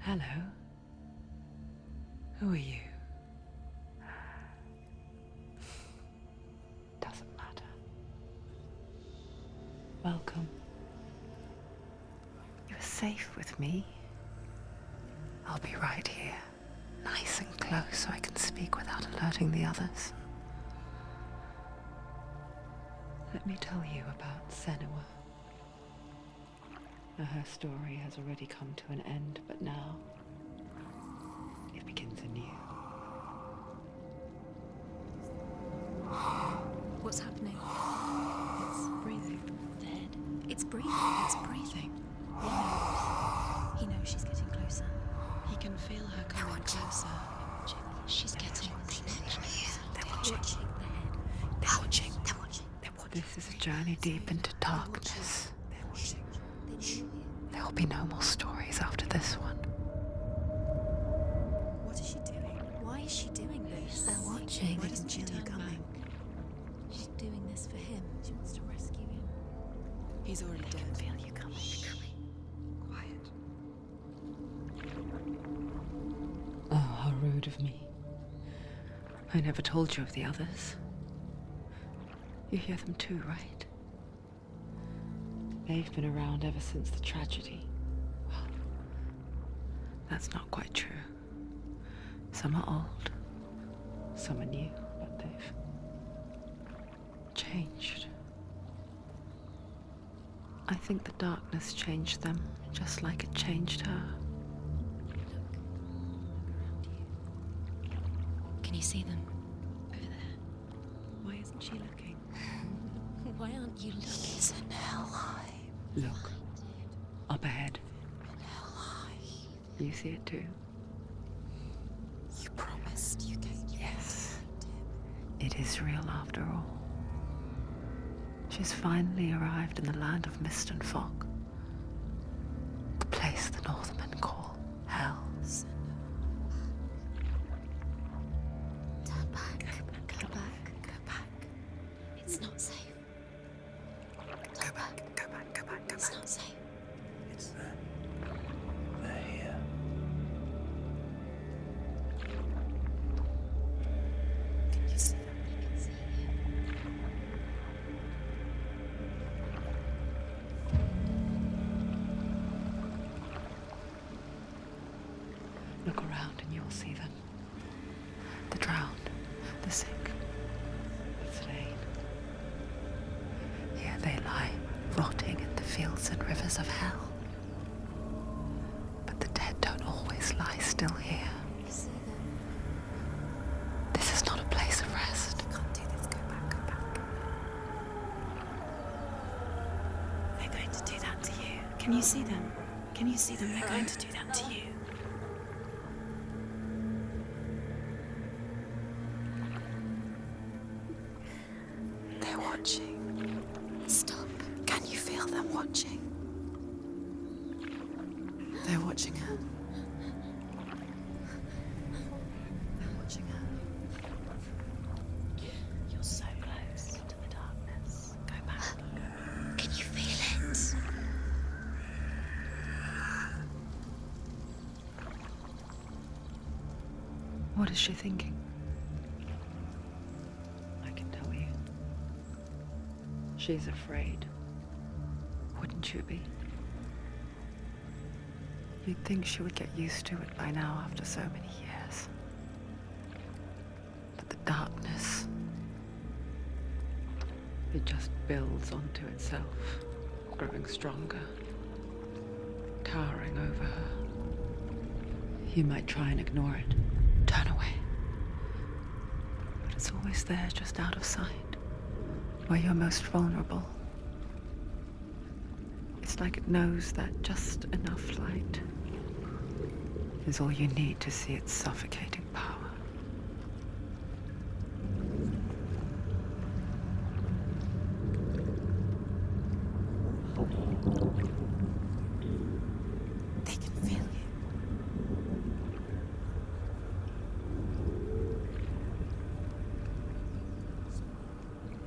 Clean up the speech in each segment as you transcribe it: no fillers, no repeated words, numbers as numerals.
Hello. Who are you? Doesn't matter. Welcome. You're safe with me. I'll be right here, nice and close so I can speak without alerting the others. Let me tell you about Senua. Her story has already come to an end, but now it begins anew. What's happening? It's breathing. Dead. It's breathing. It's breathing. He knows she's getting closer. He can feel her coming closer. She's getting closer. They're watching. They're watching. They're watching. They're watching. This is a journey deep into darkness. They're watching. There will be no more stories after this one. What is she doing? Why is she doing this? They're watching. Why doesn't she Feel you turn coming? back? She's doing this for him. She wants to rescue him. He's already dead. Feel you coming. Quiet. Oh, how rude of me. I never told you of the others. You hear them too, right? They've been around ever since the tragedy. Well, that's not quite true. Some are old, some are new, but they've changed. I think the darkness changed them, just like it changed her. Can you see them? Over there. Why isn't she looking? Why aren't you looking? He's in Hellblade. Look, up ahead. You see it too? You promised you gave me. Yes. It is real after all. She's finally arrived in the land of mist and fog. The place the Northmen call Hell. Turn back. Go back. Go back. It's not safe. Go back. Go back. Go back. Go It's back. not safe. It's them. They're here. Can you see them? You can see him. Look around and you'll see them. The drowned, the sick, the slain. Here they lie, rotting in the fields and rivers of hell. But the dead don't always lie still here. You see them. This is not a place of rest. You can't do this. Go back. Go back. They're going to do that to you. Can you see them? Can you see them? They're going to do that to you. They're watching. Stop. Can you feel them watching? They're watching her. They're watching her. You're so close to the darkness. Go back. Can you feel it? What is she thinking? I can tell you. She's afraid. Wouldn't you be? You'd think she would get used to it by now after so many years. But the darkness, it just builds onto itself, growing stronger, towering over her. You might try and ignore it, turn away. But it's always there, just out of sight, where you're most vulnerable. It's like it knows that just enough light is all you need to see its suffocating power. They can feel you.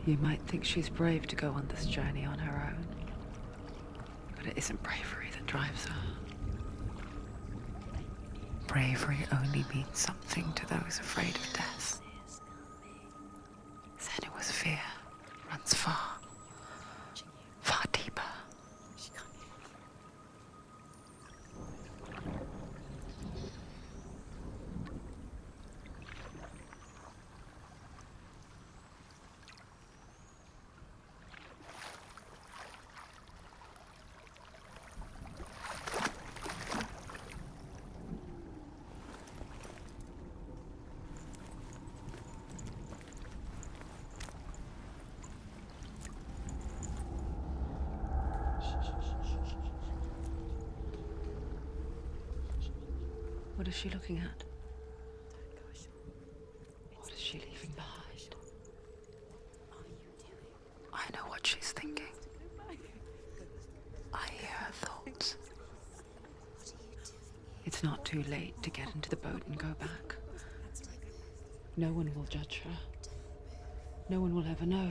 You might think she's brave to go on this journey on her own, but it isn't bravery that drives her. bravery only means something to those afraid of death. Senua's fear runs far, far deeper. What is she looking at? What is she leaving behind? I know what she's thinking. I hear her thoughts. It's not too late to get into the boat and go back. No one will judge her. No one will ever know.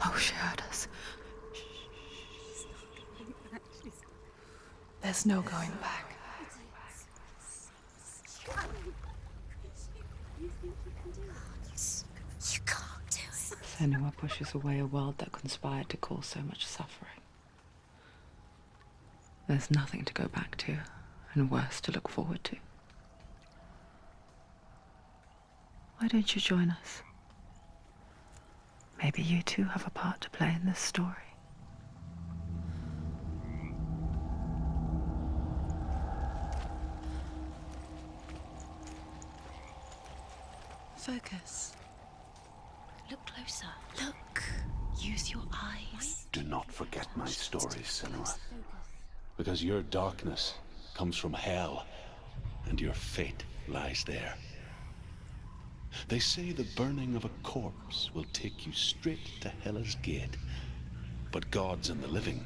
Oh, she heard us. There's no going back. You can't do it. Senua pushes away a world that conspired to cause so much suffering. There's nothing to go back to, and worse to look forward to. Why don't you join us? Maybe you too have a part to play in this story. Focus. Look closer. Look. Use your eyes. Do not forget my stories, Senua. Because your darkness comes from hell, and your fate lies there. They say the burning of a corpse will take you straight to Hela's gate, but gods and the living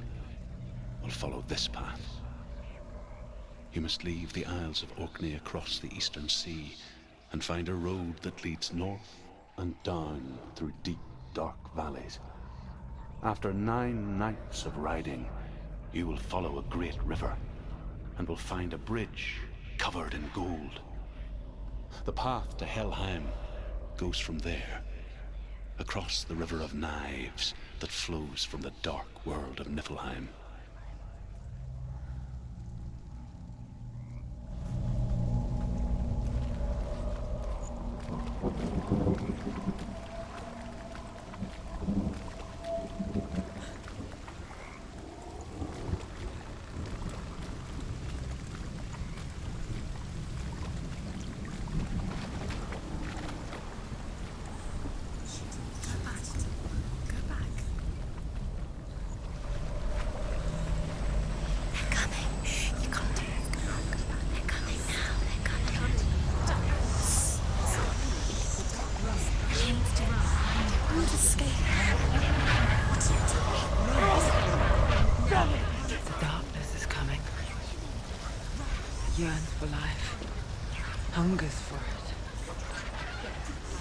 will follow this path. You must leave the Isles of Orkney across the eastern sea and find a road that leads north and down through deep, dark valleys. After 9 nights of riding, you will follow a great river and will find a bridge covered in gold. The path to Helheim goes from there, across the river of knives that flows from the dark world of Niflheim. The darkness is coming. It yearns for life, hungers for it.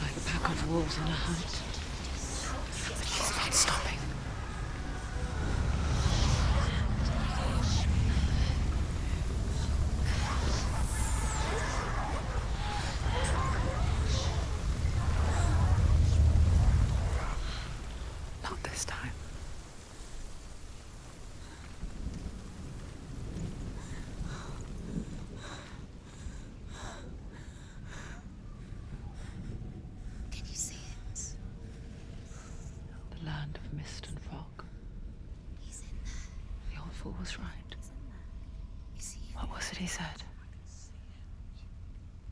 Like a pack of wolves on a hunt. But she's not stopping. Not this time. Can you see it? The land of mist and fog. He's in there. The old fool was right. You see it? What was it he said?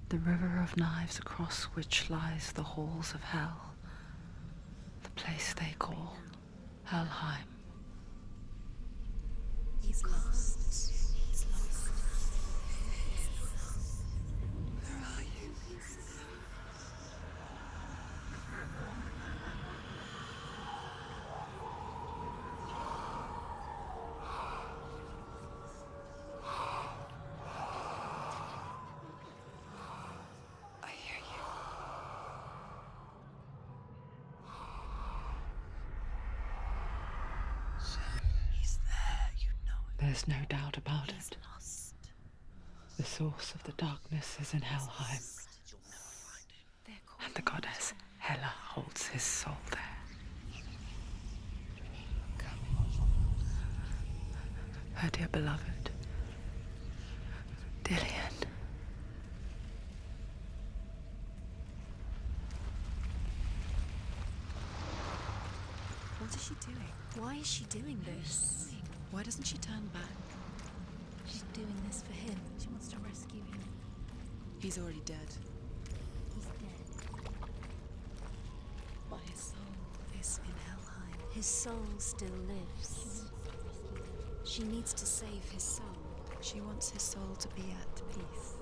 The river of knives across which lies the halls of hell. The place they call Helheim. He's lost. He's lost. Where are you? I hear you. He's there, you know it. There's no doubt about it. Lost. The source of the darkness is in Helheim, and the goddess Hela holds his soul there. Her dear beloved, Dillian. What is she doing? Why is she doing this? Why doesn't she turn back? She's doing this for him. She wants to rescue him. He's already dead. He's dead. But his soul is in Helheim. His soul still lives. She needs to save his soul. She wants his soul to be at peace.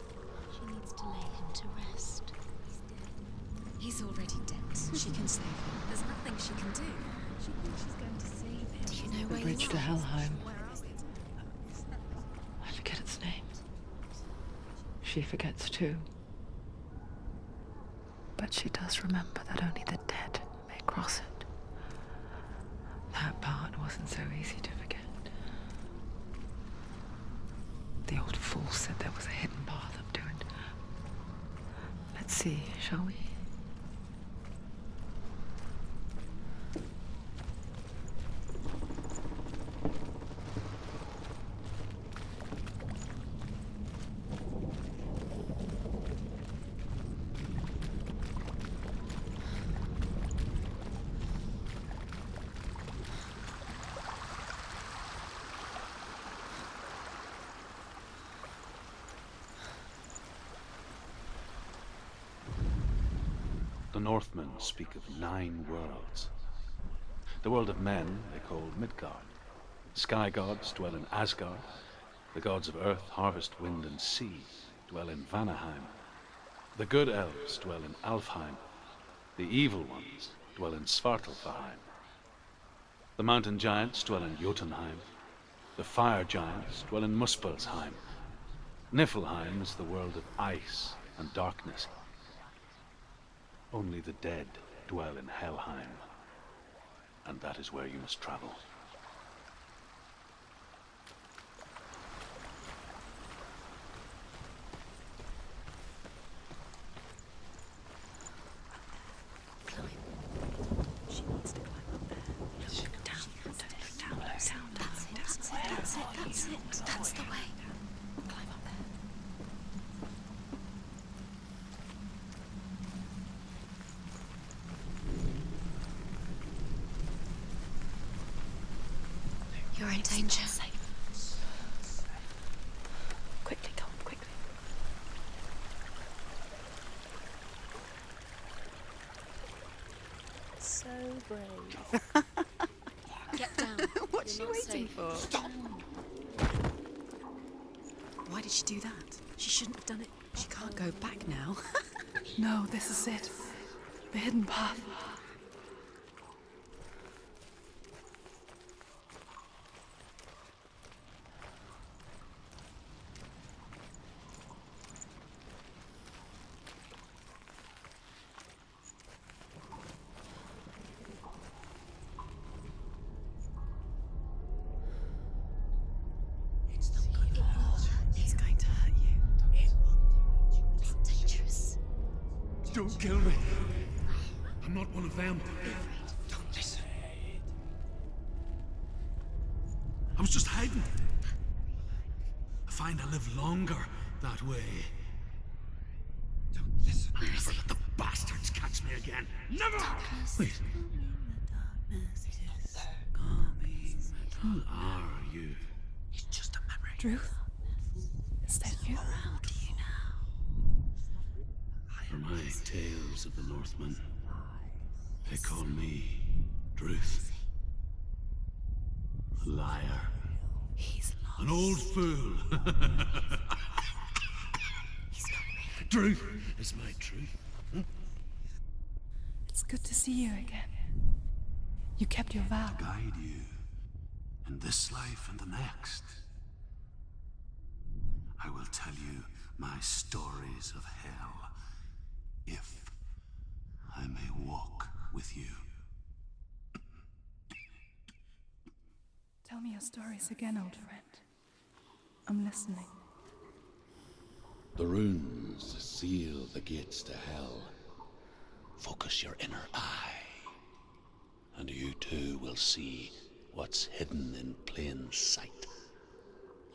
She needs to lay him to rest. He's dead. He's already dead. She can save him. There's nothing she can do. She thinks she's going to save him. Do you know The where bridge you to are? Helheim. Where are we? I forget its name. She forgets too. But she does remember that only the dead may cross it. That part wasn't so easy to forget. The old fool said there was a hidden path up to it. Let's see, shall we? The Northmen speak of 9 worlds. The world of men they call Midgard. Sky gods dwell in Asgard. The gods of earth, harvest, wind, and sea dwell in Vanaheim. The good elves dwell in Alfheim. The evil ones dwell in Svartalfheim. The mountain giants dwell in Jotunheim. The fire giants dwell in Muspelheim. Niflheim is the world of ice and darkness. Only the dead dwell in Helheim, and that is where you must travel. She needs to climb up there. Look down. Don't look down. Look down. That's it. That's the way. Climb up there. You're in danger. Quickly, come on, quickly. So brave. Get down. What's You're she not waiting safe. for? Stop! Why did she do that? She shouldn't have done it. She can't go back now. No, this is it. The hidden path. It's going to hurt you. It's dangerous. Don't kill me. I'm not one of them. Don't listen. I was just hiding. I find I live longer that way. Don't listen. I'll never let the bastards catch me again. Never! Wait. Who are you? It's just a memory. Ruth? Is that you? How do you now? For my tales of the Northmen, they call me Druth. A liar. He's lost. An old fool. Druth is my truth. It's good to see you again. You kept your vow. Guide you in this life and the next. I will tell you my stories of hell, if I may walk with you. Tell me your stories again, old friend. I'm listening. The runes seal the gates to hell. Focus your inner eye, and you too will see what's hidden in plain sight.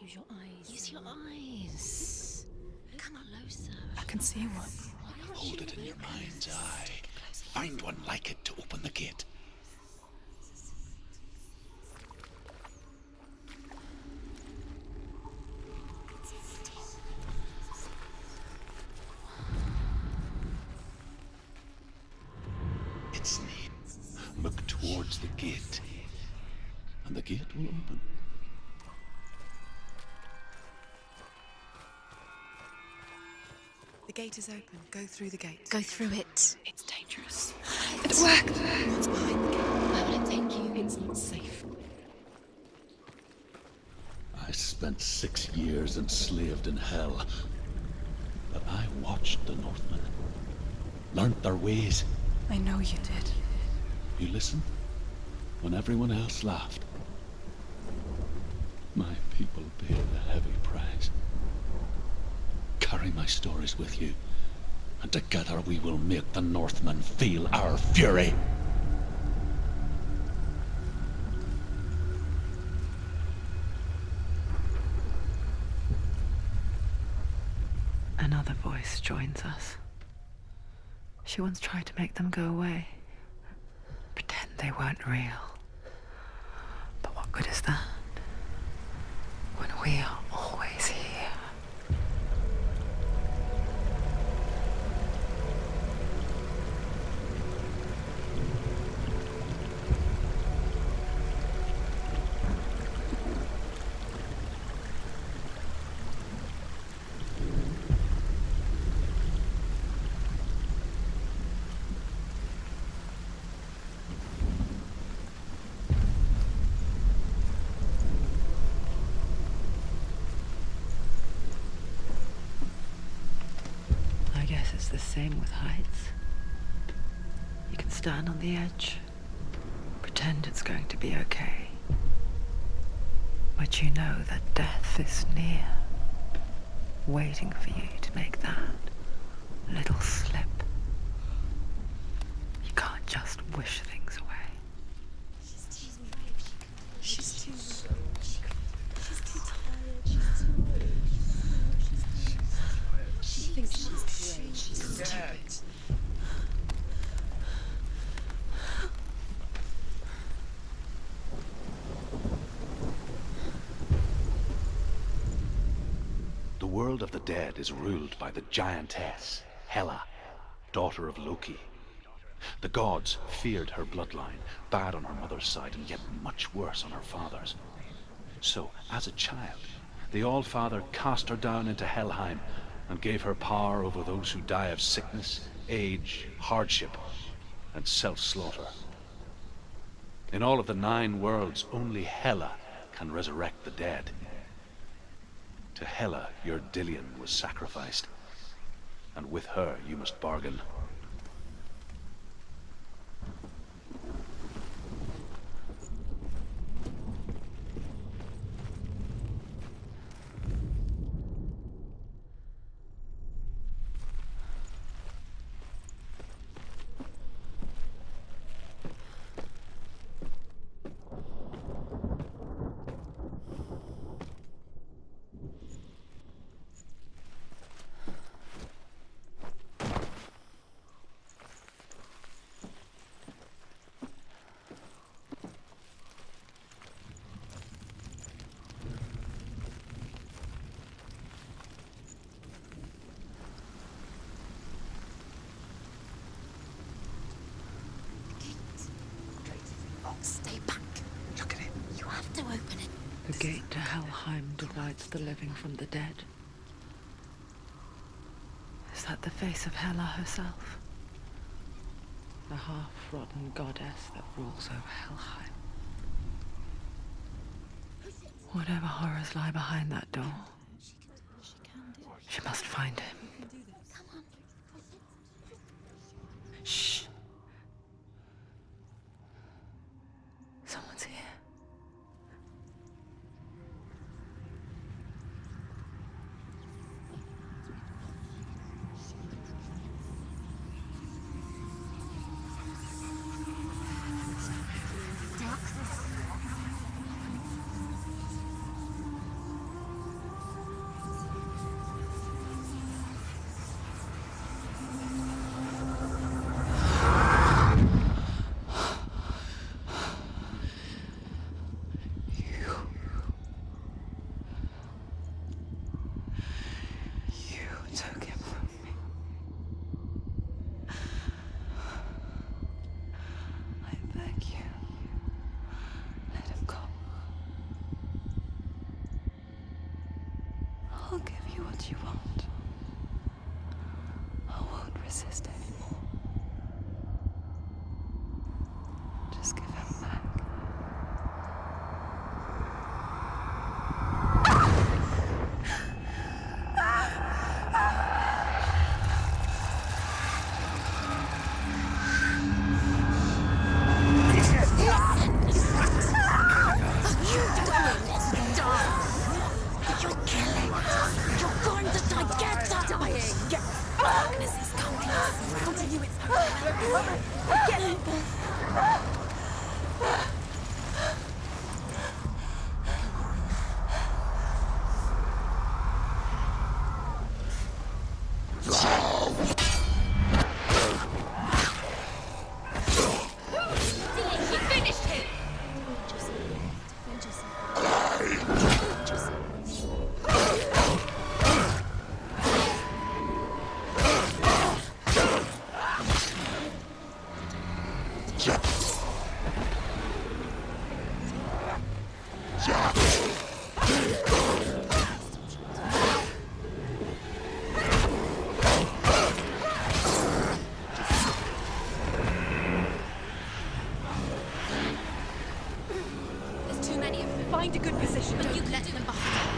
Use your eyes. Use your eyes. Come closer. I can see one. Hold it in your mind's eye. Find one like it to open the gate. It's neat. Look towards the gate, and the gate will open. The gate is open. Go through the gate. Go through it. It's dangerous. It worked. What's behind the gate? Where will it take you? It's not safe. I spent 6 years enslaved in hell, but I watched the Northmen, learnt their ways. I know you did. You listened when everyone else laughed. My people paid a heavy price. Carry my stories with you, and together we will make the Northmen feel our fury. Another voice joins us. She once tried to make them go away. Pretend they weren't real. But what good is that? When we are always here. I guess it's the same with heights. You can stand on the edge, pretend it's going to be okay. But you know that death is near, waiting for you to make that little slip. You can't just wish things away. She's too... She thinks she's brave. She's stupid. The world of the dead is ruled by the giantess, Hela, daughter of Loki. The gods feared her bloodline, bad on her mother's side and yet much worse on her father's. So, as a child, the All-Father cast her down into Helheim and gave her power over those who die of sickness, age, hardship, and self-slaughter. In all of the 9 worlds, only Hela can resurrect the dead. To Hela, your Dillion was sacrificed, and with her you must bargain. Stay back. Look at it. You have to open it. The gate to Helheim divides the living from the dead. Is that the face of Hela herself? The half-rotten goddess that rules over Helheim. Whatever horrors lie behind that door, she must find him. Shh. Someone's here. resist anymore. Just give him back. Find a good position. But you let them behind.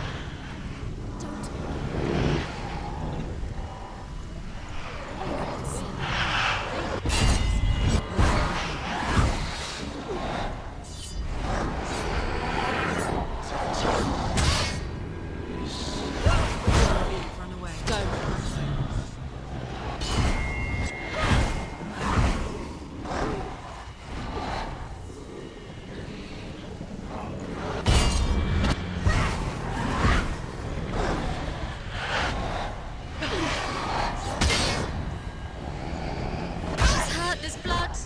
Run away. Go. There's blood.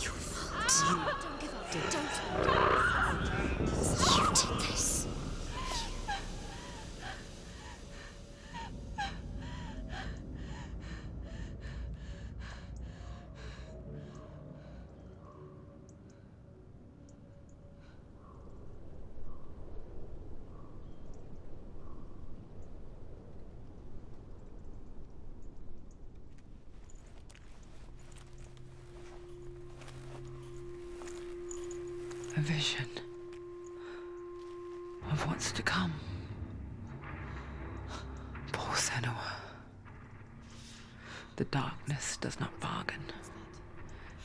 Your fault. Don't give up. Don't. You did this. A vision of what's to come. Poor Senua. The darkness does not bargain.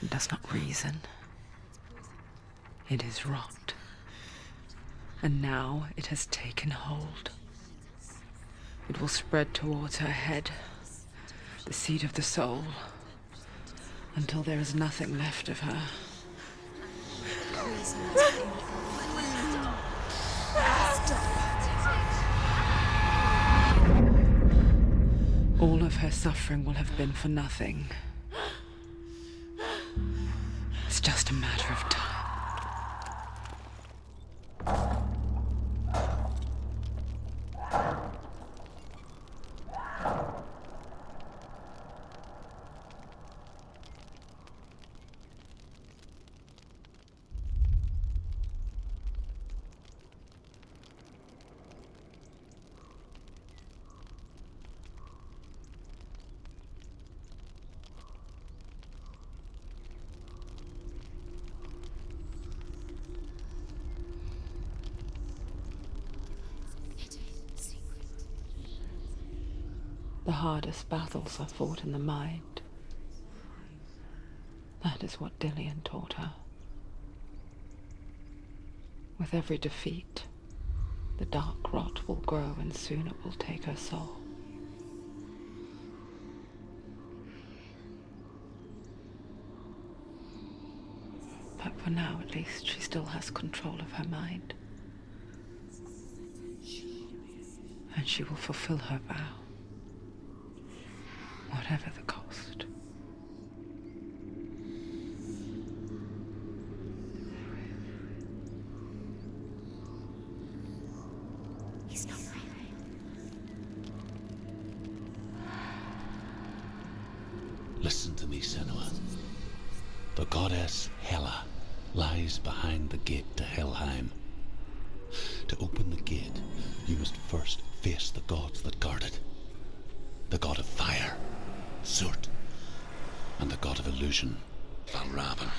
It does not reason. It is rot. And now it has taken hold. It will spread towards her head, the seat of the soul, until there is nothing left of her. All of her suffering will have been for nothing. It's just a matter of time. The hardest battles are fought in the mind. That is what Dillian taught her. With every defeat, the dark rot will grow and soon it will take her soul. But for now, at least, she still has control of her mind. And she will fulfill her vow. Whatever the cost. He's not real. Listen to me, Senua. The goddess Hela lies behind the gate to Helheim. To open the gate, you must first face the gods that guard it. The god of fire, Surt, and the god of illusion, Valravn.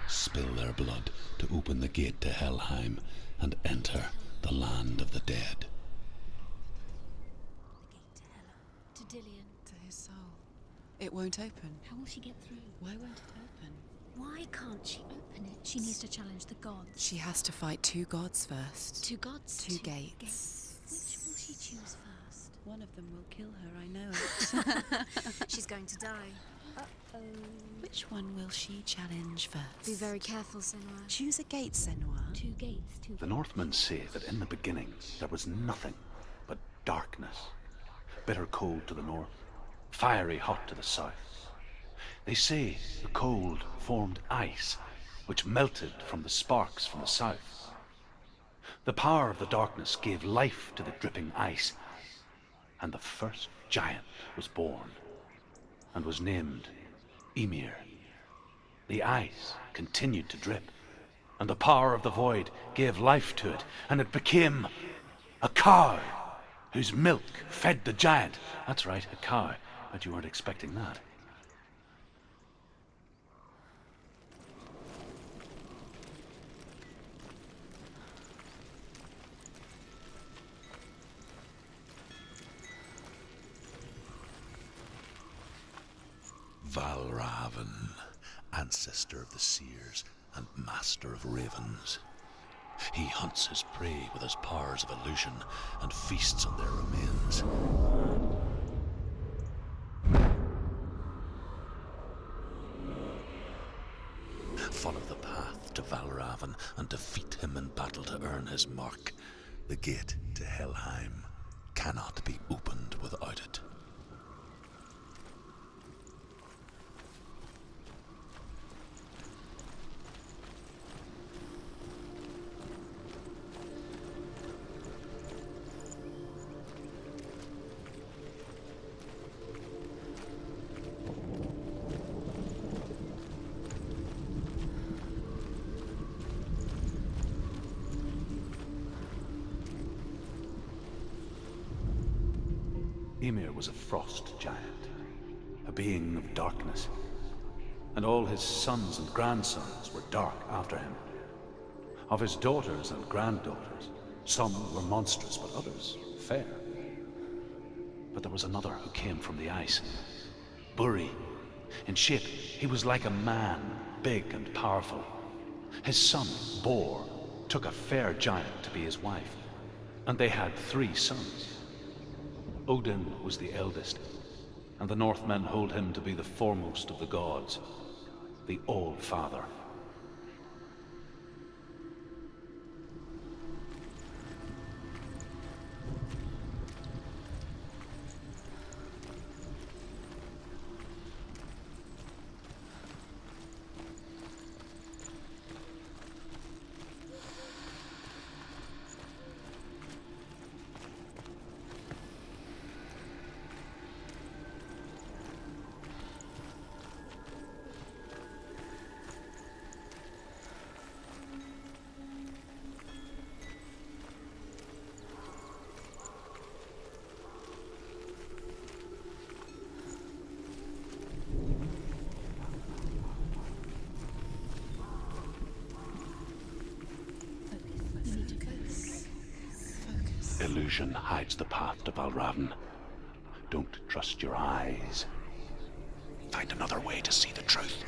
Spill their blood to open the gate to Helheim and enter the land of the dead. The gate to Hela. To Dillion. To his soul. It won't open. How will she get through? Why won't it open? Why can't she open it? She needs to challenge the gods. She has to fight 2 gods first. 2 gods? 2 gates. Which will she choose first? One of them will kill her, I know it. She's going to die. Uh-oh. Which one will she challenge first? Be very careful, Senua. Choose a gate, Senua. 2 gates, 2 The Northmen say that in the beginning there was nothing but darkness. Bitter cold to the north, fiery hot to the south. They say the cold formed ice, which melted from the sparks from the south. The power of the darkness gave life to the dripping ice, and the first giant was born, and was named Ymir. The ice continued to drip, and the power of the void gave life to it, and it became a cow, whose milk fed the giant. That's right, a cow. Bet you weren't expecting that. Valravn, ancestor of the seers and master of ravens. He hunts his prey with his powers of illusion and feasts on their remains. Follow the path to Valravn and defeat him in battle to earn his mark. The gate to Helheim cannot be opened without it. Ymir was a frost giant, a being of darkness, and all his sons and grandsons were dark after him. Of his daughters and granddaughters, some were monstrous, but others fair. But there was another who came from the ice, Buri. In shape, he was like a man, big and powerful. His son, Bor, took a fair giant to be his wife, and they had 3 sons. Odin was the eldest, and the Northmen hold him to be the foremost of the gods, the All-Father. Illusion hides the path to Valravn. Don't trust your eyes. Find another way to see the truth.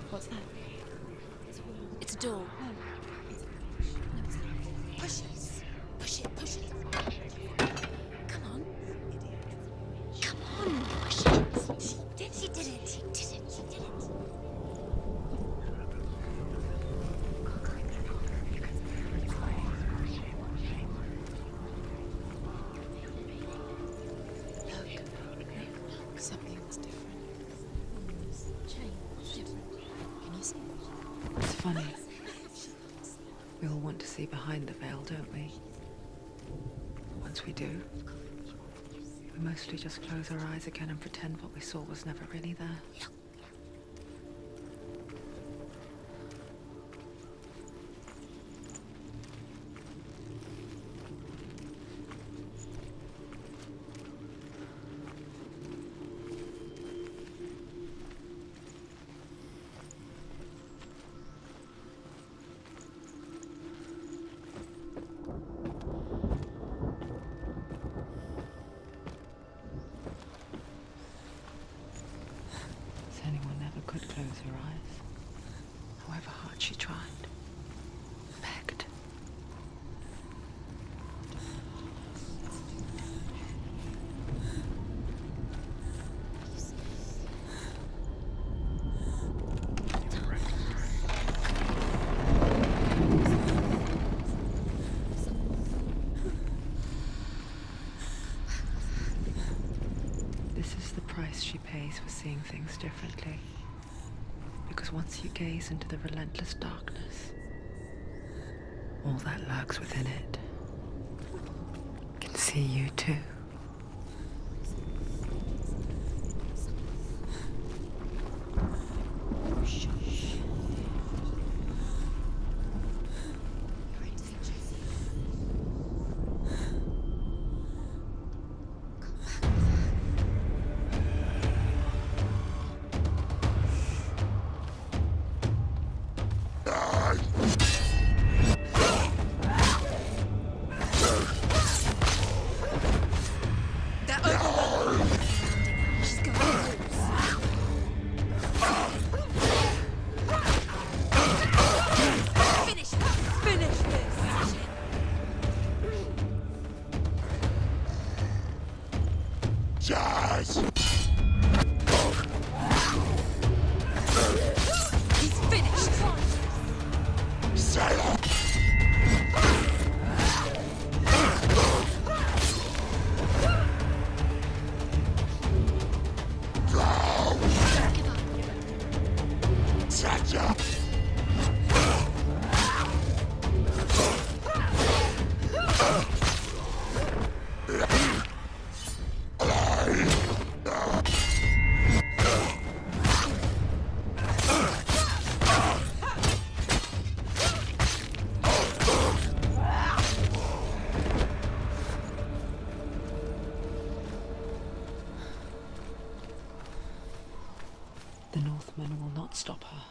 What's that? It's a door. No, it's not. Push it. Push it, push it. Come on. Come on, push it. She did it. She did it. She did it. Look, something's different. Change. Can you see it? It's funny. We all want to see behind the veil, don't we? once we do, we mostly just close our eyes again and pretend what we saw was never really there. Senua never could close her eyes, however hard she tried. Begged. This is the price she pays for seeing things differently. Because once you gaze into the relentless darkness, all that lurks within it can see you too. The Northmen will not stop her.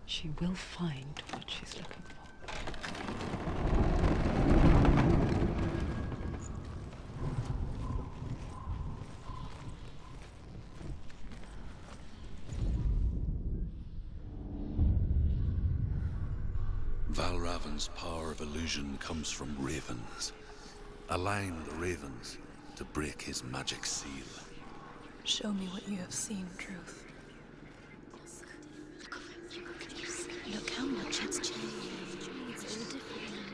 She will find what she's looking for. Valravan's power of illusion comes from ravens. Align the ravens to break his magic seal. Show me what you have seen, Truth. Look how much it's changed. It's all different now.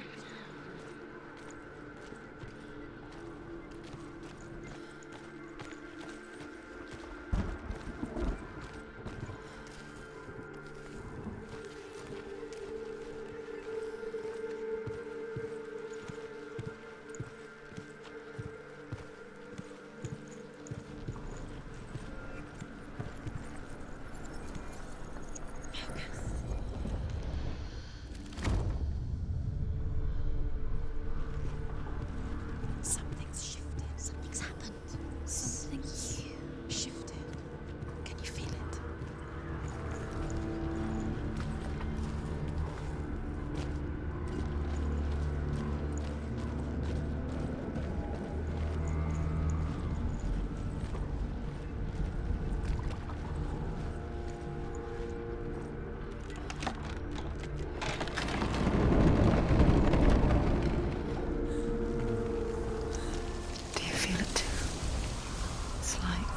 Something's shifted. Something's happened. Something shifted. Can you feel it? Do you feel it too? It's like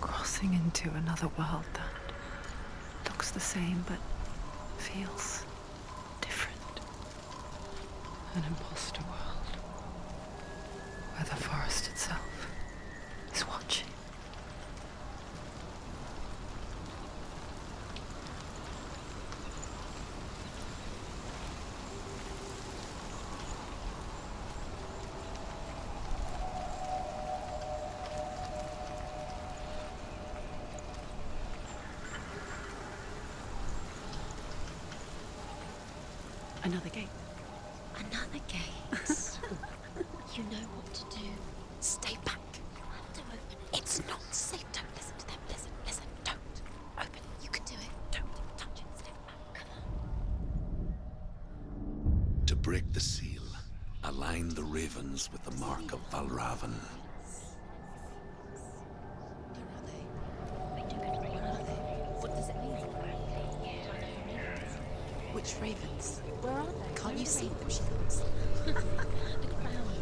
crossing into another world that looks the same but feels different. An imposter world where the forest itself is watching. Another gate. Another gate. You know what to do. Stay back. You have to open it. It's not safe. Don't listen to them. Listen. Don't. Open it. You can do it. Don't touch it. Step back. Come on. To break the seal, align the ravens with the mark of Valravan. What does it mean? Which ravens? Where are they? Can't you see them, Shields? Look around.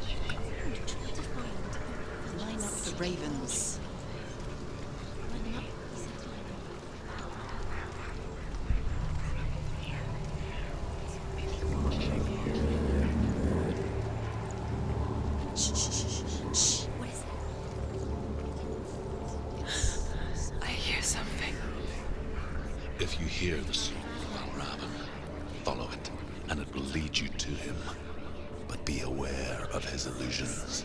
Try to find. Line up the ravens. Line them up. You said line them up. Shh. What is it? I hear something. If you hear the soul of Valravan, follow it, and it will lead you to him. But be aware of his illusions.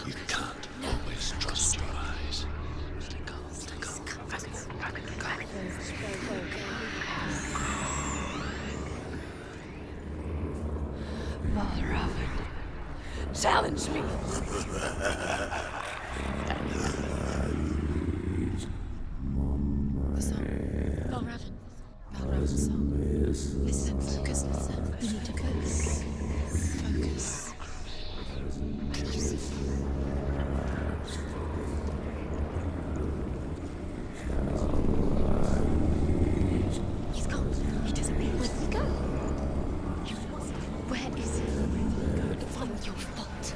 You can't always trust your eyes. Valravan, challenge me. The song. Valravan. Valravan's song. Listen, focus, listen. You need to focus. Focus. Can you see? He's gone. He disappeared. Where did he go? Where is he? It's all your fault.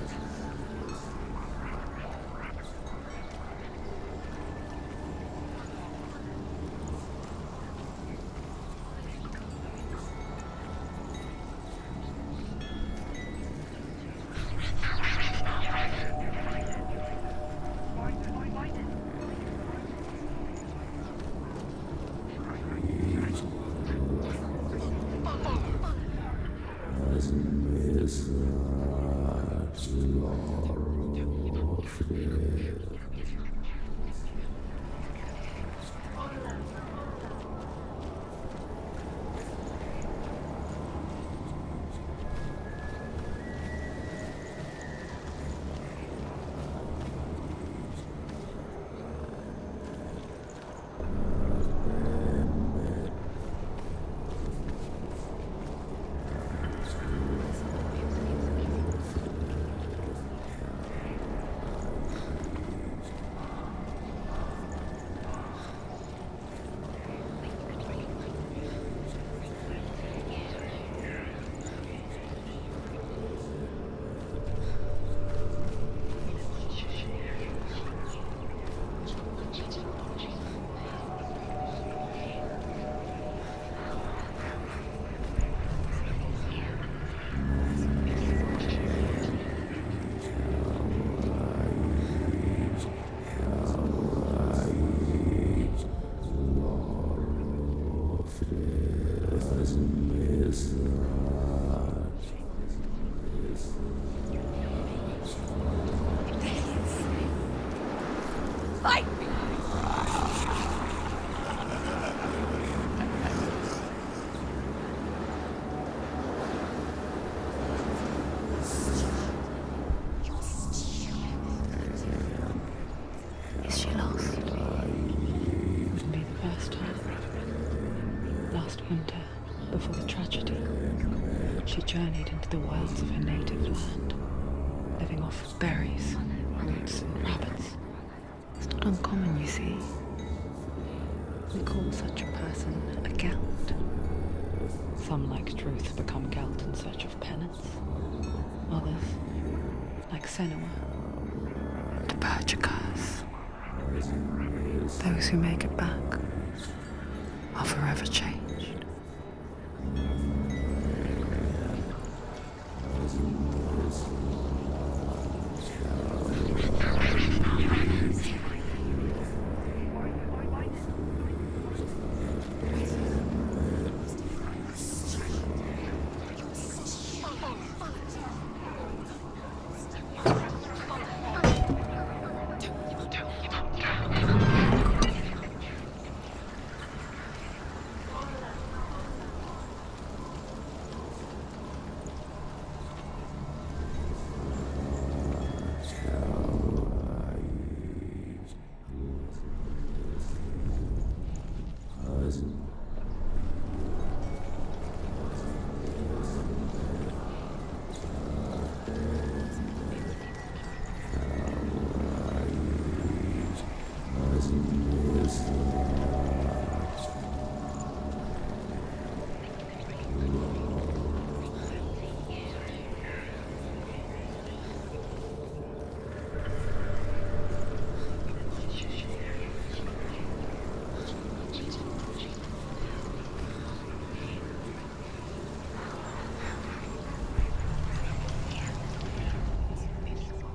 Fight me! Is she lost? Wouldn't be the first time. Last winter, before the tragedy, she journeyed into the wilds of her native land, living off of berries, roots, and rabbits. It's not uncommon, you see. We call such a person a Gelt. Some, like Truth, become Gelt in search of penance. Others, like Senua, to purge a curse. Those who make it back are forever changed.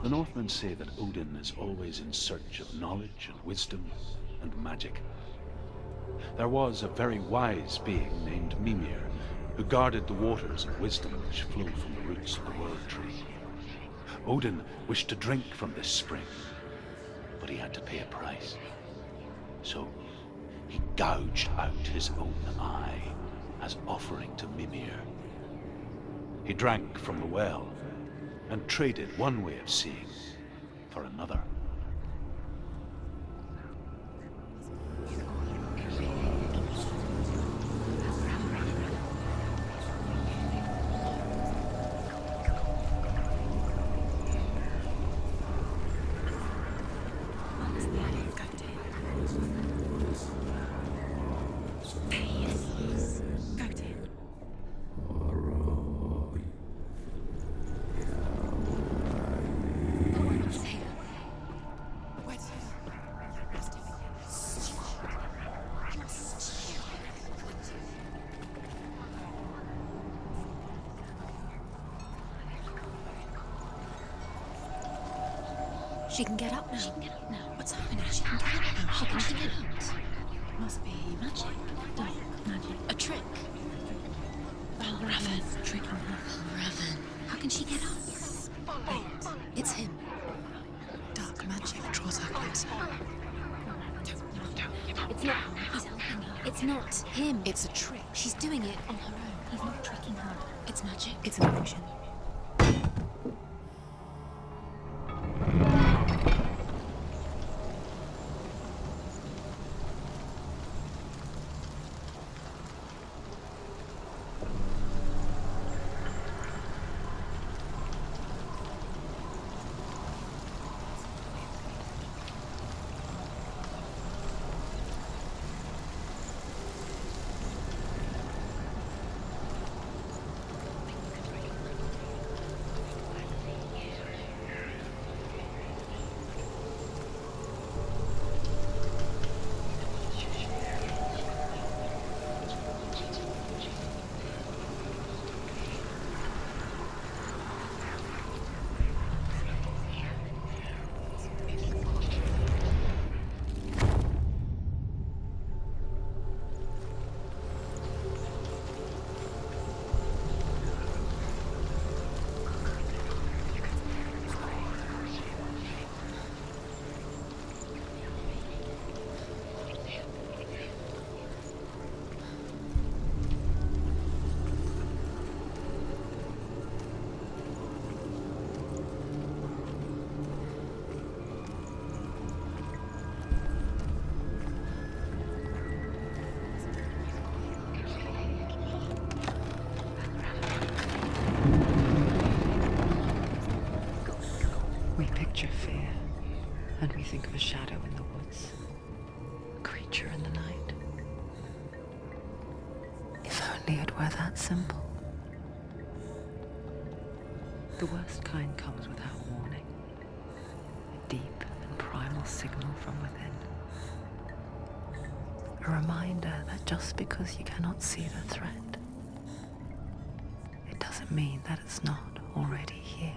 The Northmen say that Odin is always in search of knowledge and wisdom and magic. There was a very wise being named Mimir who guarded the waters of wisdom which flow from the roots of the World Tree. Odin wished to drink from this spring, but he had to pay a price. So he gouged out his own eye as offering to Mimir. He drank from the well and traded one way of seeing for another. She can get up now. She can get up now. What's happening? She can get up now. How can she get out? It must be magic. Dark magic. A trick. Raven tricking her. Raven. How can she get up? Wait. It's him. Dark magic draws her closer. It's not. He's helping her. It's not him. It's a trick. She's doing it on her own. He's not tricking her. It's magic. It's an illusion. We picture fear, and we think of a shadow in the woods, a creature in the night. If only it were that simple. The worst kind comes without warning, a deep and primal signal from within. A reminder that just because you cannot see the threat, it doesn't mean that it's not already here.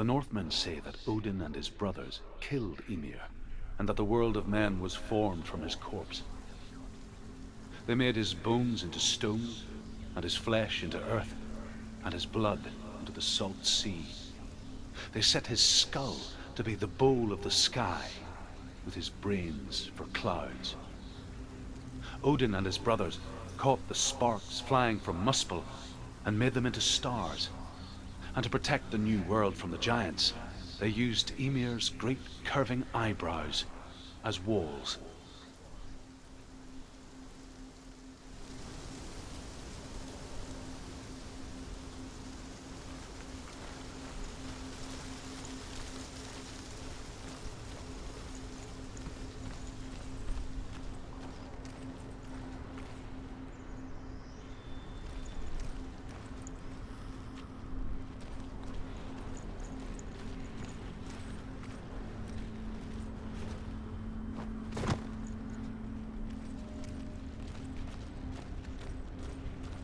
The Northmen say that Odin and his brothers killed Ymir, and that the world of men was formed from his corpse. They made his bones into stone, and his flesh into earth, and his blood into the salt sea. They set his skull to be the bowl of the sky, with his brains for clouds. Odin and his brothers caught the sparks flying from Muspel and made them into stars. And to protect the new world from the giants, they used Ymir's great curving eyebrows as walls.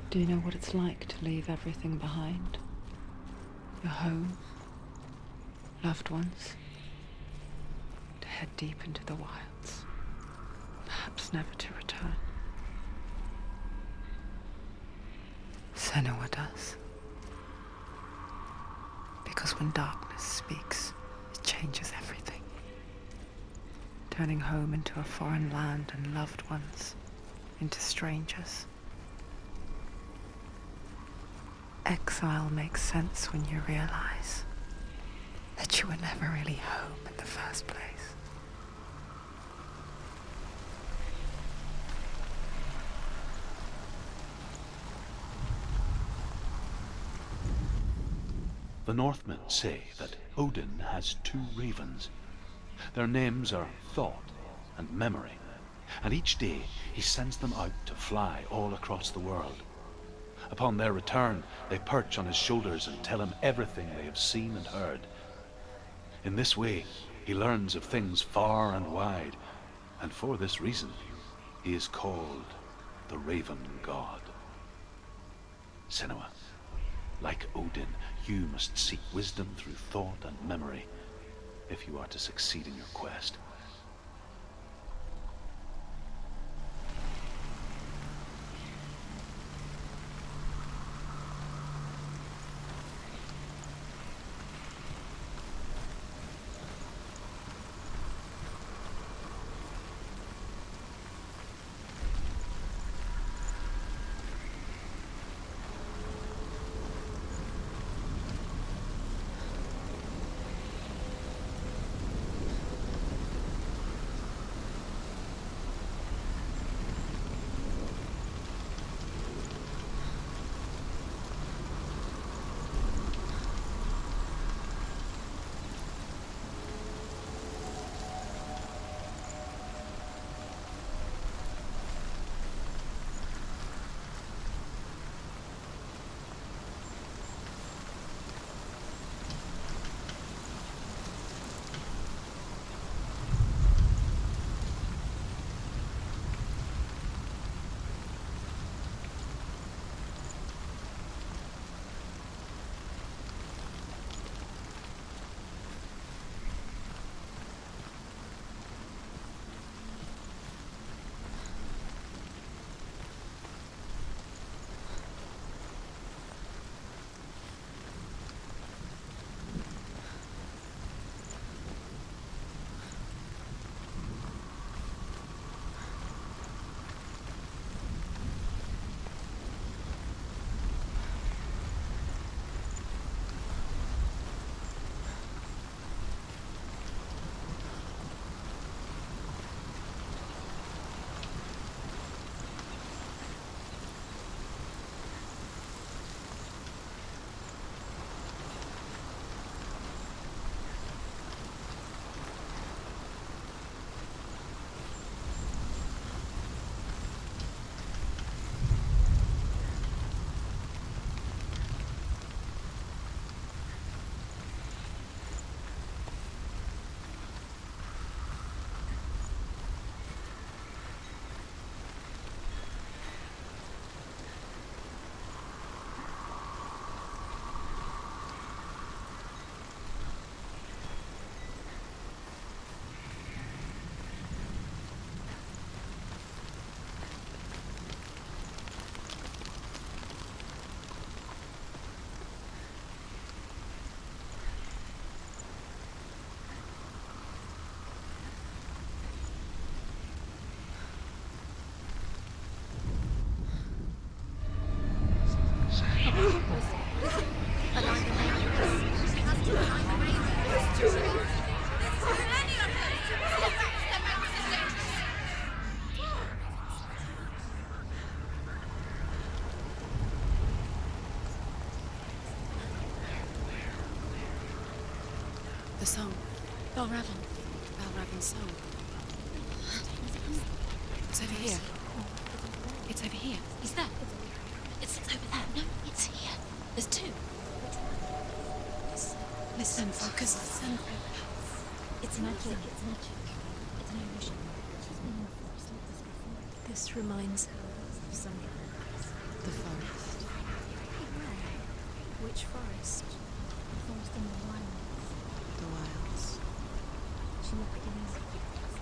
Do you know what it's like to leave everything behind? Your home, loved ones, to head deep into the wilds, perhaps never to return. Senua does. Because when darkness speaks, it changes everything, turning home into a foreign land and loved ones into strangers. Exile makes sense when you realize that you were never really home in the first place. The Northmen say that Odin has two ravens. Their names are Thought and Memory, and each day he sends them out to fly all across the world. Upon their return, they perch on his shoulders and tell him everything they have seen and heard. In this way, he learns of things far and wide, and for this reason, he is called the Raven God. Senua, like Odin, you must seek wisdom through thought and memory if you are to succeed in your quest. The song. Balravan. Balravan's song. It's over here. It's over here. He's there. It's over there. No, it's here. There's two. Listen, focus. Listen. It's magic. It's magic. It's an illusion. She's been in the forest like this before. This reminds her of something. The forest. Which forest? The forest in the wilds. The wilds.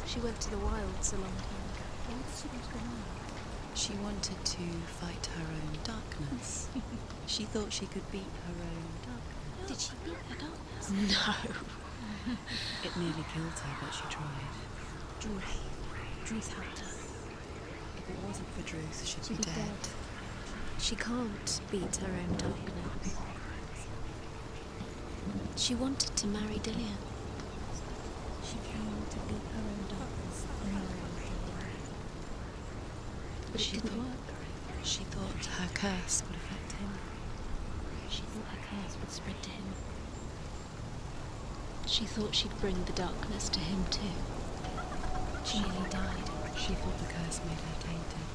She went to the wilds a long time ago. Why did she go to the wilds? She wanted to fight her own darkness. She thought she could beat her own darkness. Did she beat her darkness? No. It nearly killed her, but she tried. Druth helped her. If it wasn't for Druth, she'd be dead. She can't beat her own darkness. She wanted to marry Dillian. She came to beat her own darkness and marry Dillian. But it didn't work. She thought her curse would affect him. She thought her curse would spread to him. She thought she'd bring the darkness to him too. She nearly died. She thought the curse made her tainted.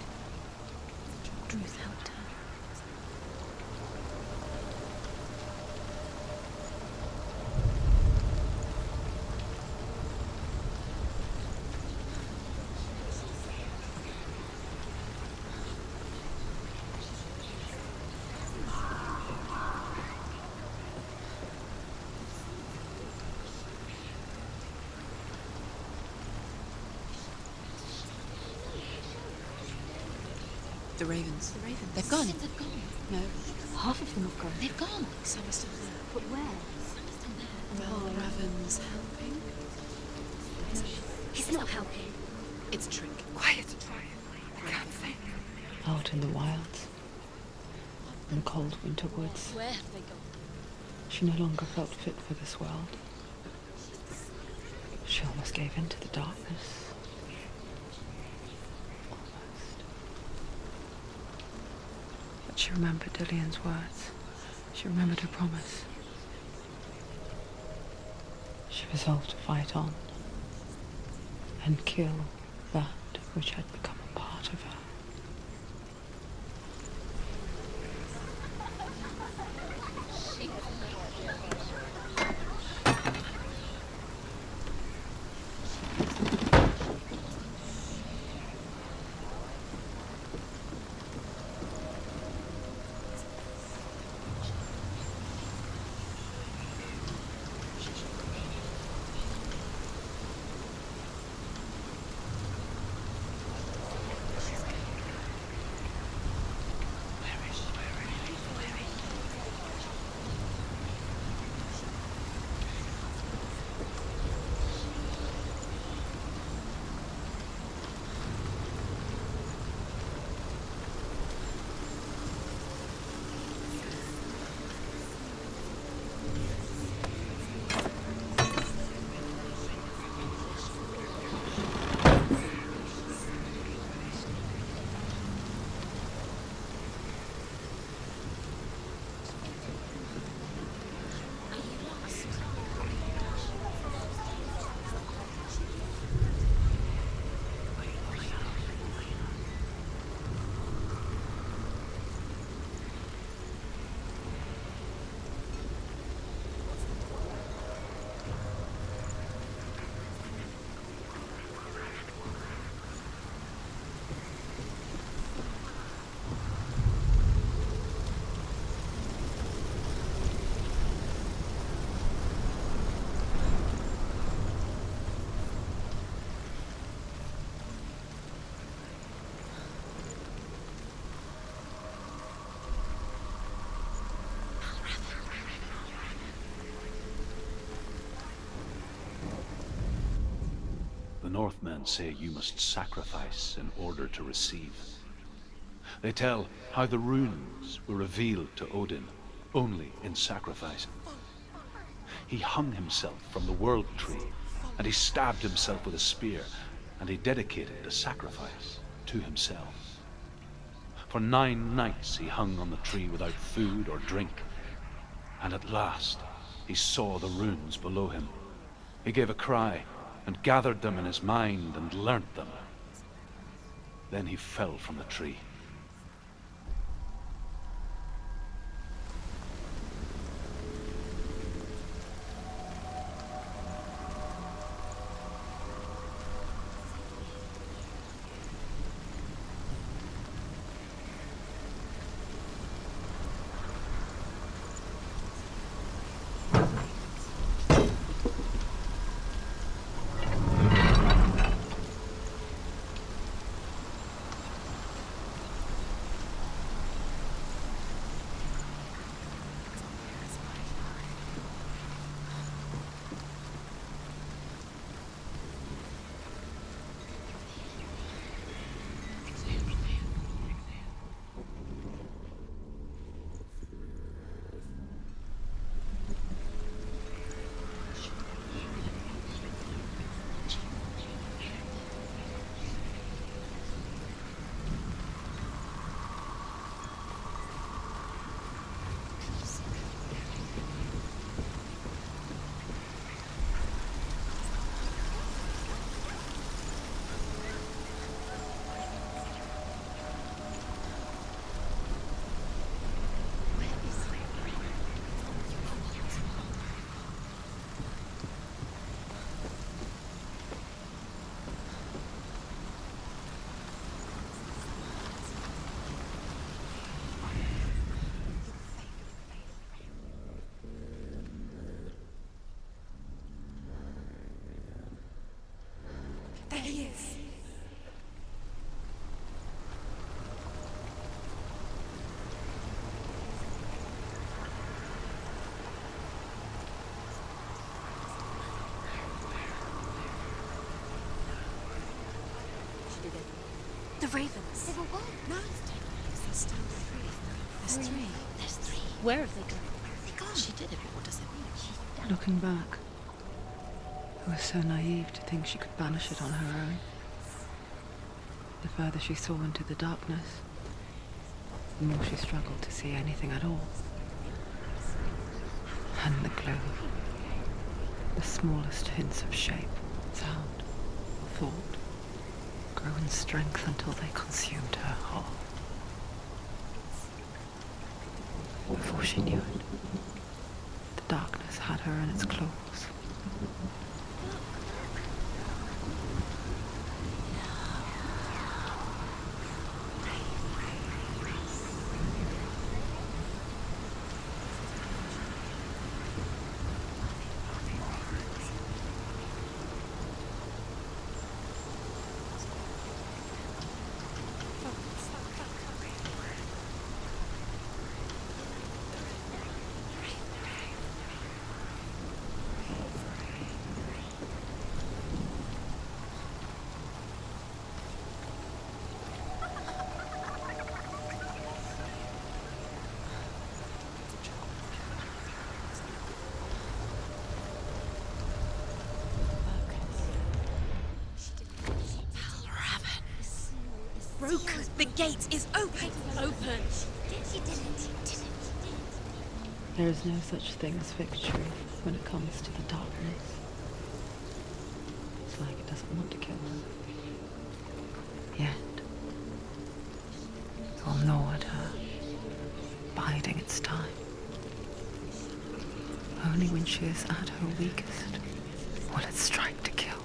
Druth helped her. The ravens. The ravens. They've gone. They've gone. No. Half of them have gone. They've gone. Some are still there. But where? Some are still there. Well, Raven's helping. He's not helping. It's a trick. Quiet. I can't think. Out in the wilds, in the cold winter woods, Where have they gone? she no longer felt fit for this world. She almost gave in to the darkness. But she remembered Dillian's words. She remembered her promise. She resolved to fight on and kill that which had become a part of her. The Northmen say you must sacrifice in order to receive. They tell how the runes were revealed to Odin only in sacrifice. He hung himself from the world tree, and he stabbed himself with a spear, and he dedicated the sacrifice to himself. For 9 nights he hung on the tree without food or drink, and at last he saw the runes below him, He gave a cry and gathered them in his mind and learnt them. Then he fell from the tree. There he is. She did it. The ravens. They were what? No. There's still three. There's three. There's three. Where have they gone? Where have they gone? She did it, but what does it mean? She's done. Looking back, I was so naive to think she could banish it on her own. The further she saw into the darkness, the more she struggled to see anything at all. And the glow, the smallest hints of shape, sound, thought, grew in strength until they consumed her whole. Before she knew it, the darkness had her in its claws. Broken. The gate is open. Open. She did it. There is no such thing as victory when it comes to the darkness. It's like it doesn't want to kill her. Yet, it will gnaw at her, biding its time. Only when she is at her weakest will it strike to kill.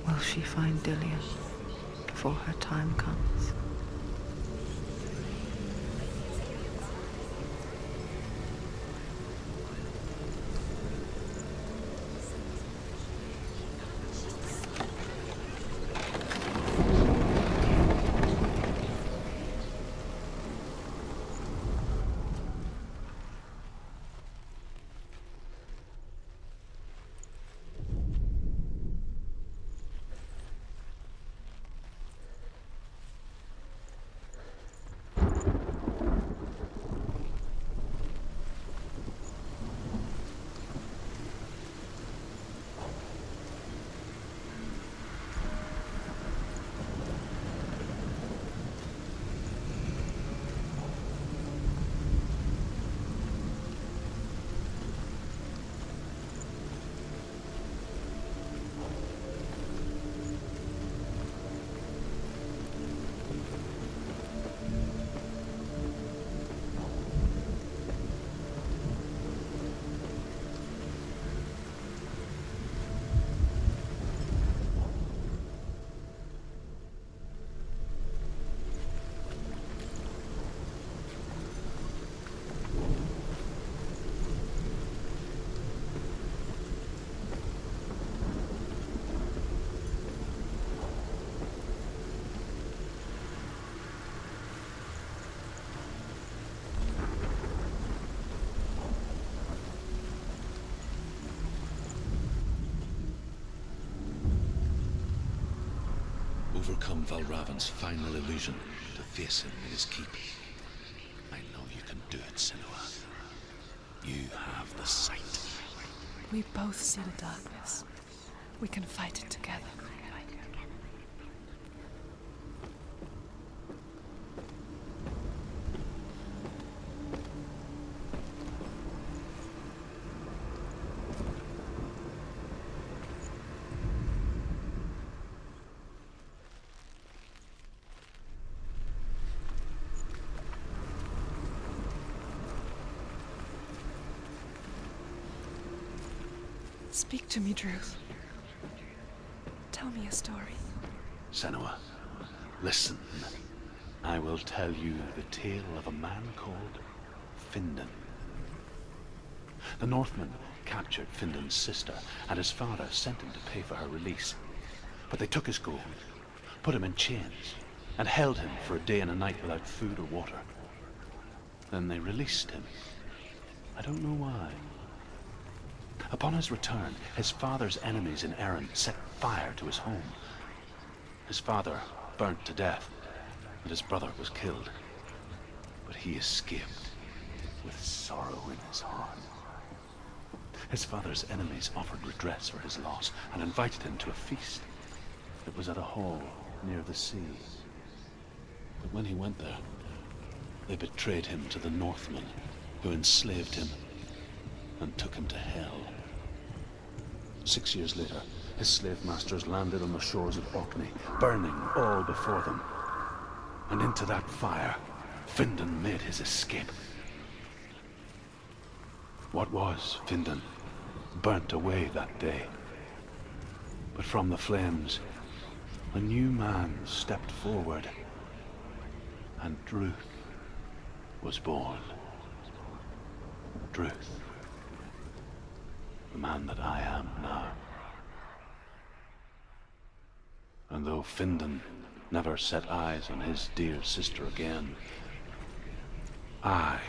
Will she find Dillian before her time comes? overcome Valravan's final illusion to face him in his keep. I know you can do it, Senua. You have the sight. We both see the darkness. We can fight it together. Speak to me, Druth. Tell me a story. Senua, listen. I will tell you the tale of a man called Findan. The Northmen captured Findan's sister, and his father sent him to pay for her release. But they took his gold, put him in chains, and held him for a day and a night without food or water. Then they released him. I don't know why. Upon his return, his father's enemies in Erin set fire to his home. His father burnt to death, and his brother was killed. But he escaped with sorrow in his heart. His father's enemies offered redress for his loss and invited him to a feast. It was at a hall near the sea. But when he went there, they betrayed him to the Northmen, who enslaved him and took him to hell. 6 years later, his slave masters landed on the shores of Orkney, burning all before them. And into that fire, Findan made his escape. What was Findan burnt away that day. But from the flames, a new man stepped forward, and Druth was born. Druth. The man that I am now. And though Findan never set eyes on his dear sister again, I,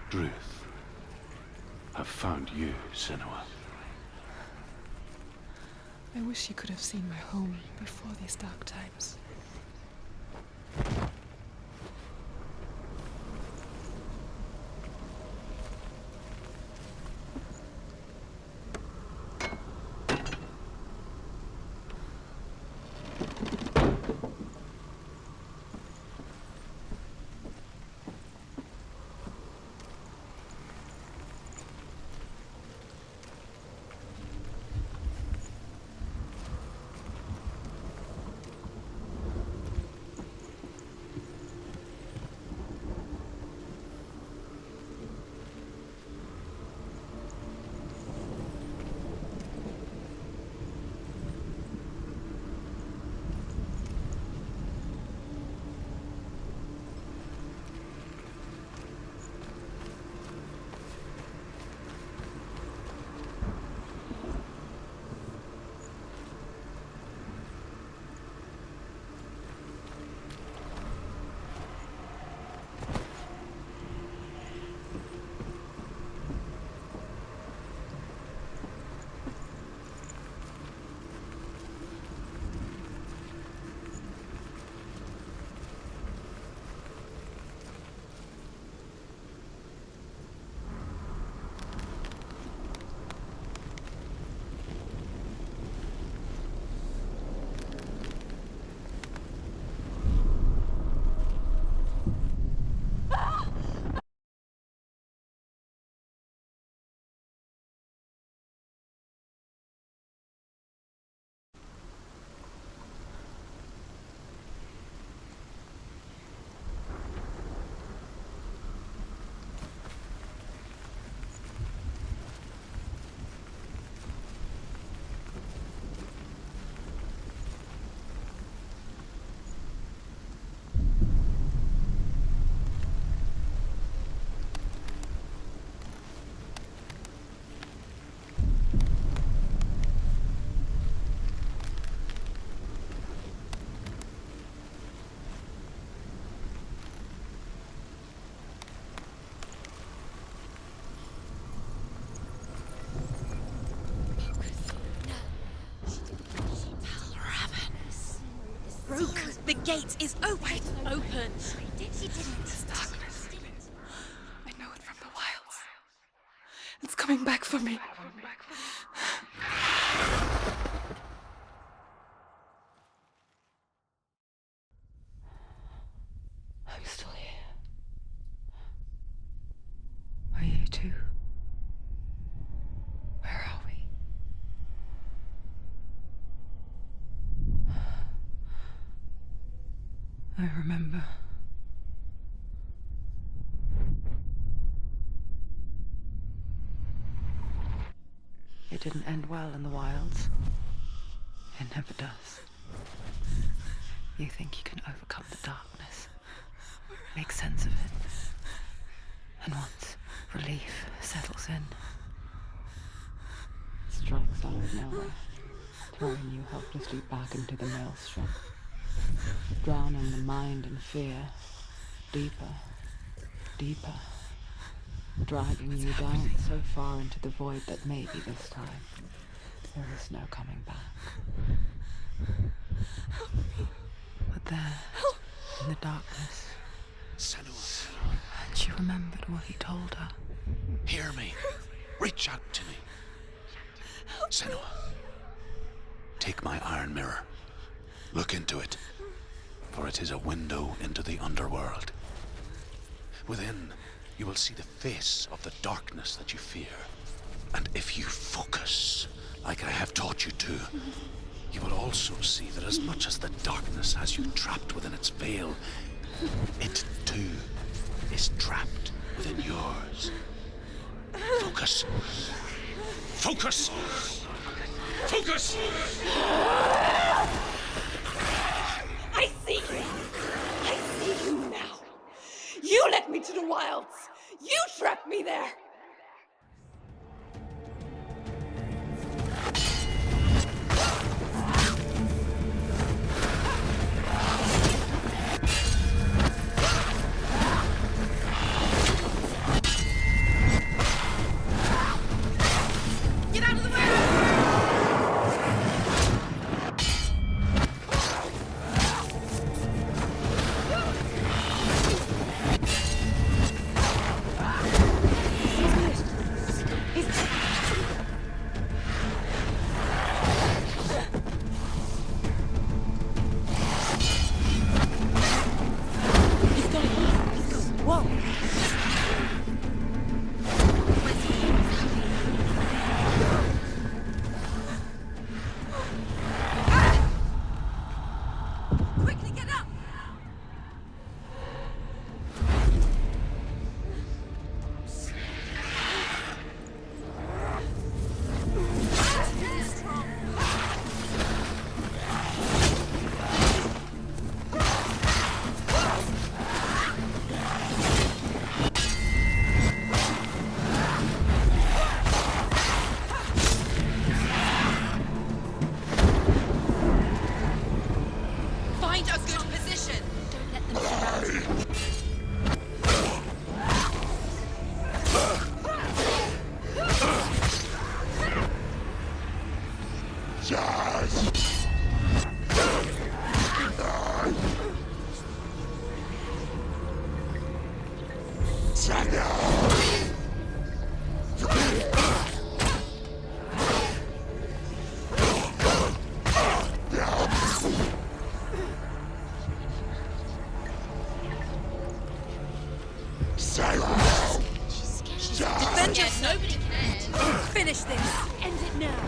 Druth, have found you, Senua. I wish you could have seen my home before these dark times. gate is open. Open. He didn't. Darkness. I know it from the wilds. It's coming back for me. I'm still here. Are you too? Where are we? I remember. It didn't end well in the wilds. It never does. You think you can overcome the darkness, make sense of it, and once relief settles in, it strikes out of nowhere, throwing you helplessly back into the maelstrom, drowning the mind in fear, deeper, deeper, dragging you down so far into the void that maybe this time there is no coming back. But there, in the darkness, Senua, and she remembered what he told her. hear me. Reach out to me. Senua, take my iron mirror. Look into it, for it is a window into the underworld. Within, you will see the face of the darkness that you fear. And if you focus, like I have taught you to, you will also see that as much as the darkness has you trapped within its veil, it too is trapped within yours. Focus. Focus! Focus! I see you! I see you now! You led me to the wilds! You trapped me there! Get out of the way! Quickly get up! Find a good position. Don't let them surround you. Defend yourself. Nobody cares. Finish this. End it now.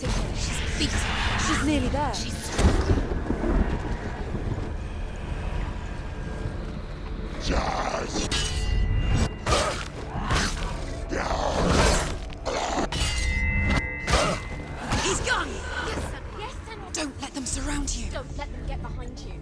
in here. She's beaten. She's nearly there. She's He's gone! Yes, Senua. Don't let them surround you. Don't let them get behind you.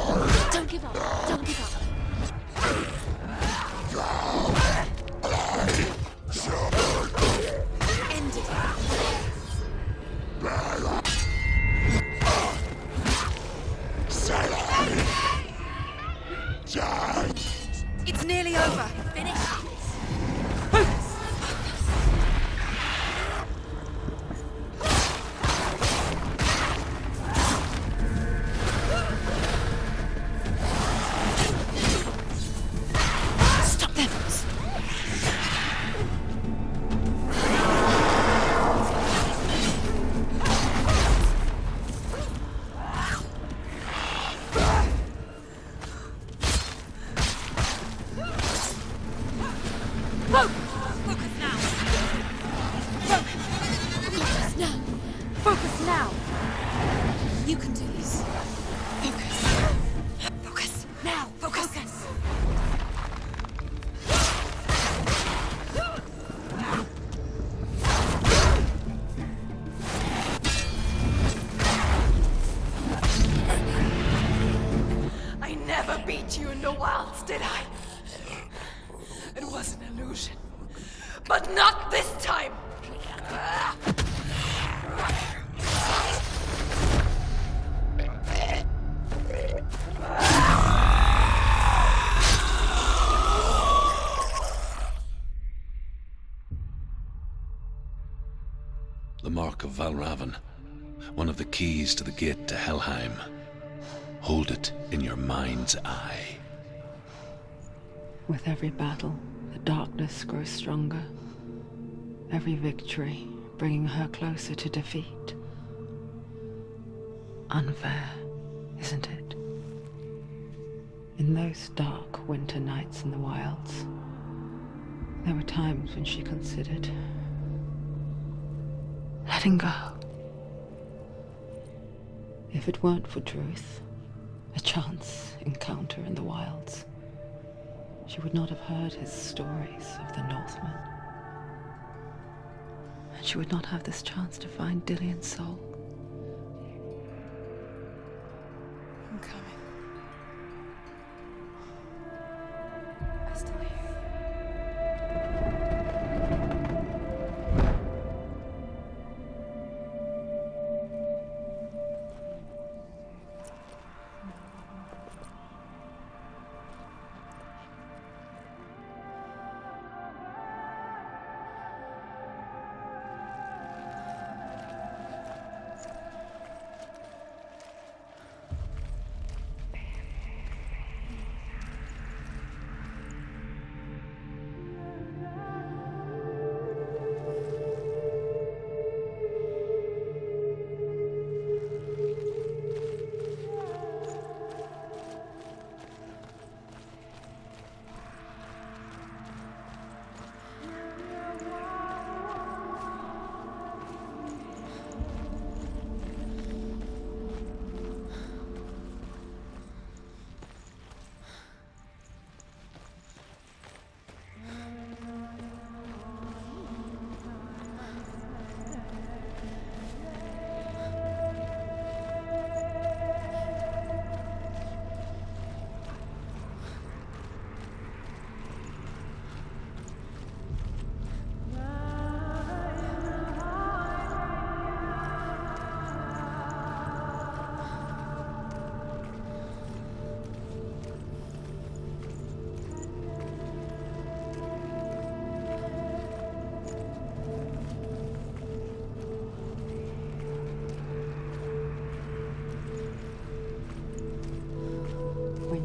Can't do it. Don't give up. Don't give up. End it. It's nearly over. Finish it. Stop them. Focus now. Focus now. Focus now. You can do this. Focus. Focus. Now. Focus. I never beat you in the wilds, did I? It was an illusion. But not this time! The Mark of Valravan, one of the keys to the gate to Helheim. Hold it in your mind's eye. With every battle, the darkness grows stronger. Every victory bringing her closer to defeat. Unfair, isn't it? In those dark winter nights in the wilds, there were times when she considered letting go. If it weren't for Druth, a chance encounter in the wilds, she would not have heard his stories of the Northmen. And she would not have this chance to find Dillion's soul. I'm coming. I still hear you.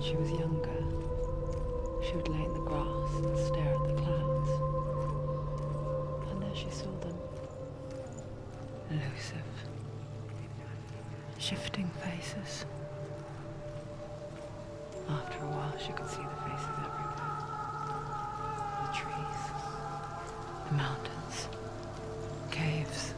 she was younger, she would lay in the grass and stare at the clouds. And there she saw them. Elusive. Shifting faces. After a while, she could see the faces everywhere. The trees, the mountains, caves.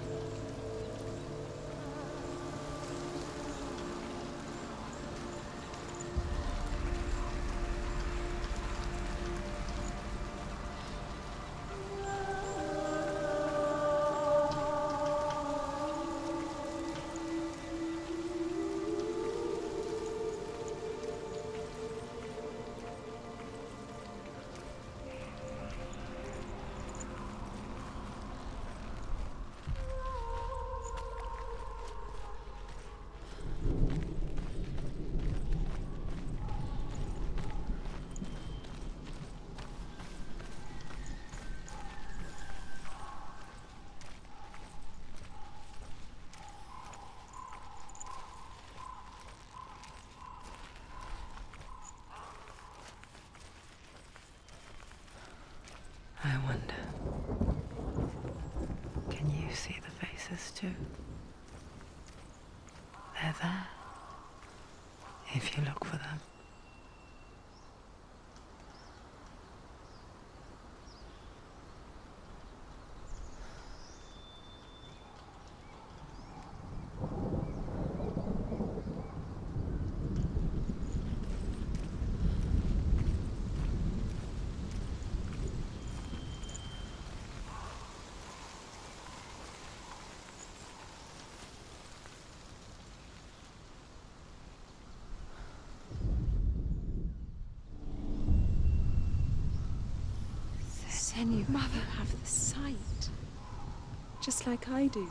I wonder, can you see the faces too? They're there, if you look for them. Senua, Mother, you have the sight, just like I do.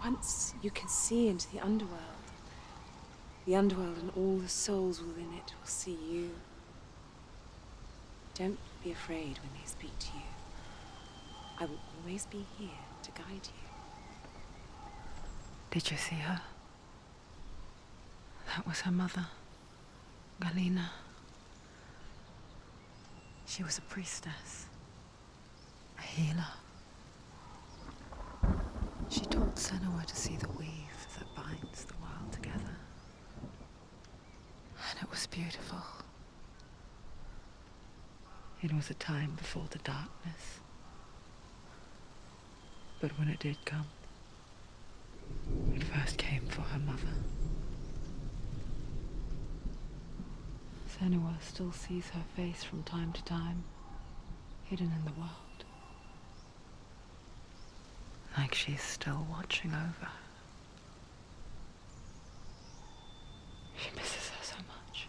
Once you can see into the underworld and all the souls within it will see you. Don't be afraid when they speak to you. I will always be here to guide you. Did you see her? That was her mother, Galina. She was a priestess, a healer. She taught Senua to see the weave that binds the world together. And it was beautiful. It was a time before the darkness. But when it did come, it first came for her mother. Senua still sees her face from time to time, hidden in the world. Like she's still watching over her. She misses her so much.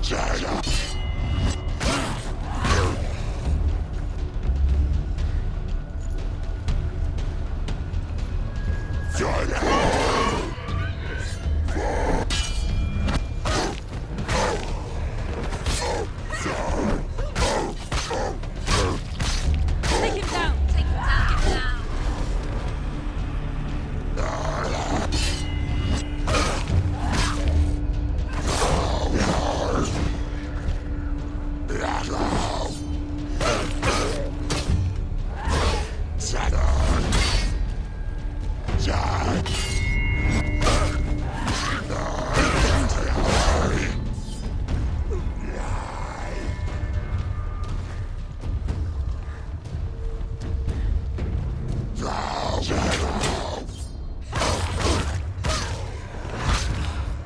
Take him down! Take him down! Get down!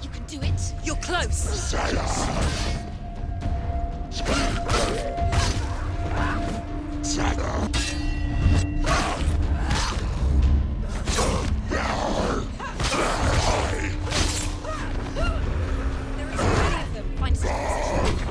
You can do it! You're close! There is many of them. Find some position.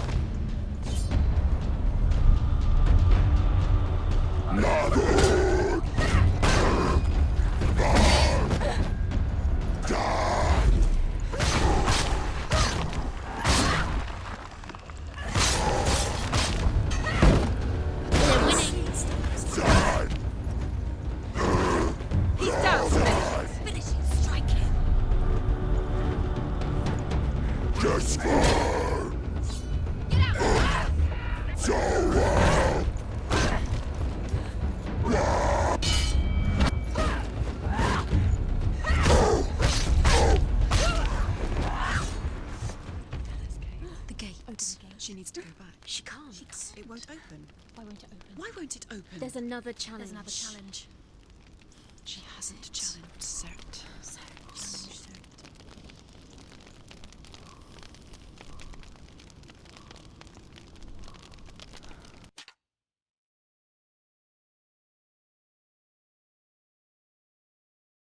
We're winning! He's down! Finish him! Strike him! Get out! The gate. She needs to go back. She can't. It won't open. Why won't it open? Why won't it open? There's another challenge. There's another challenge. She hasn't challenged Cert.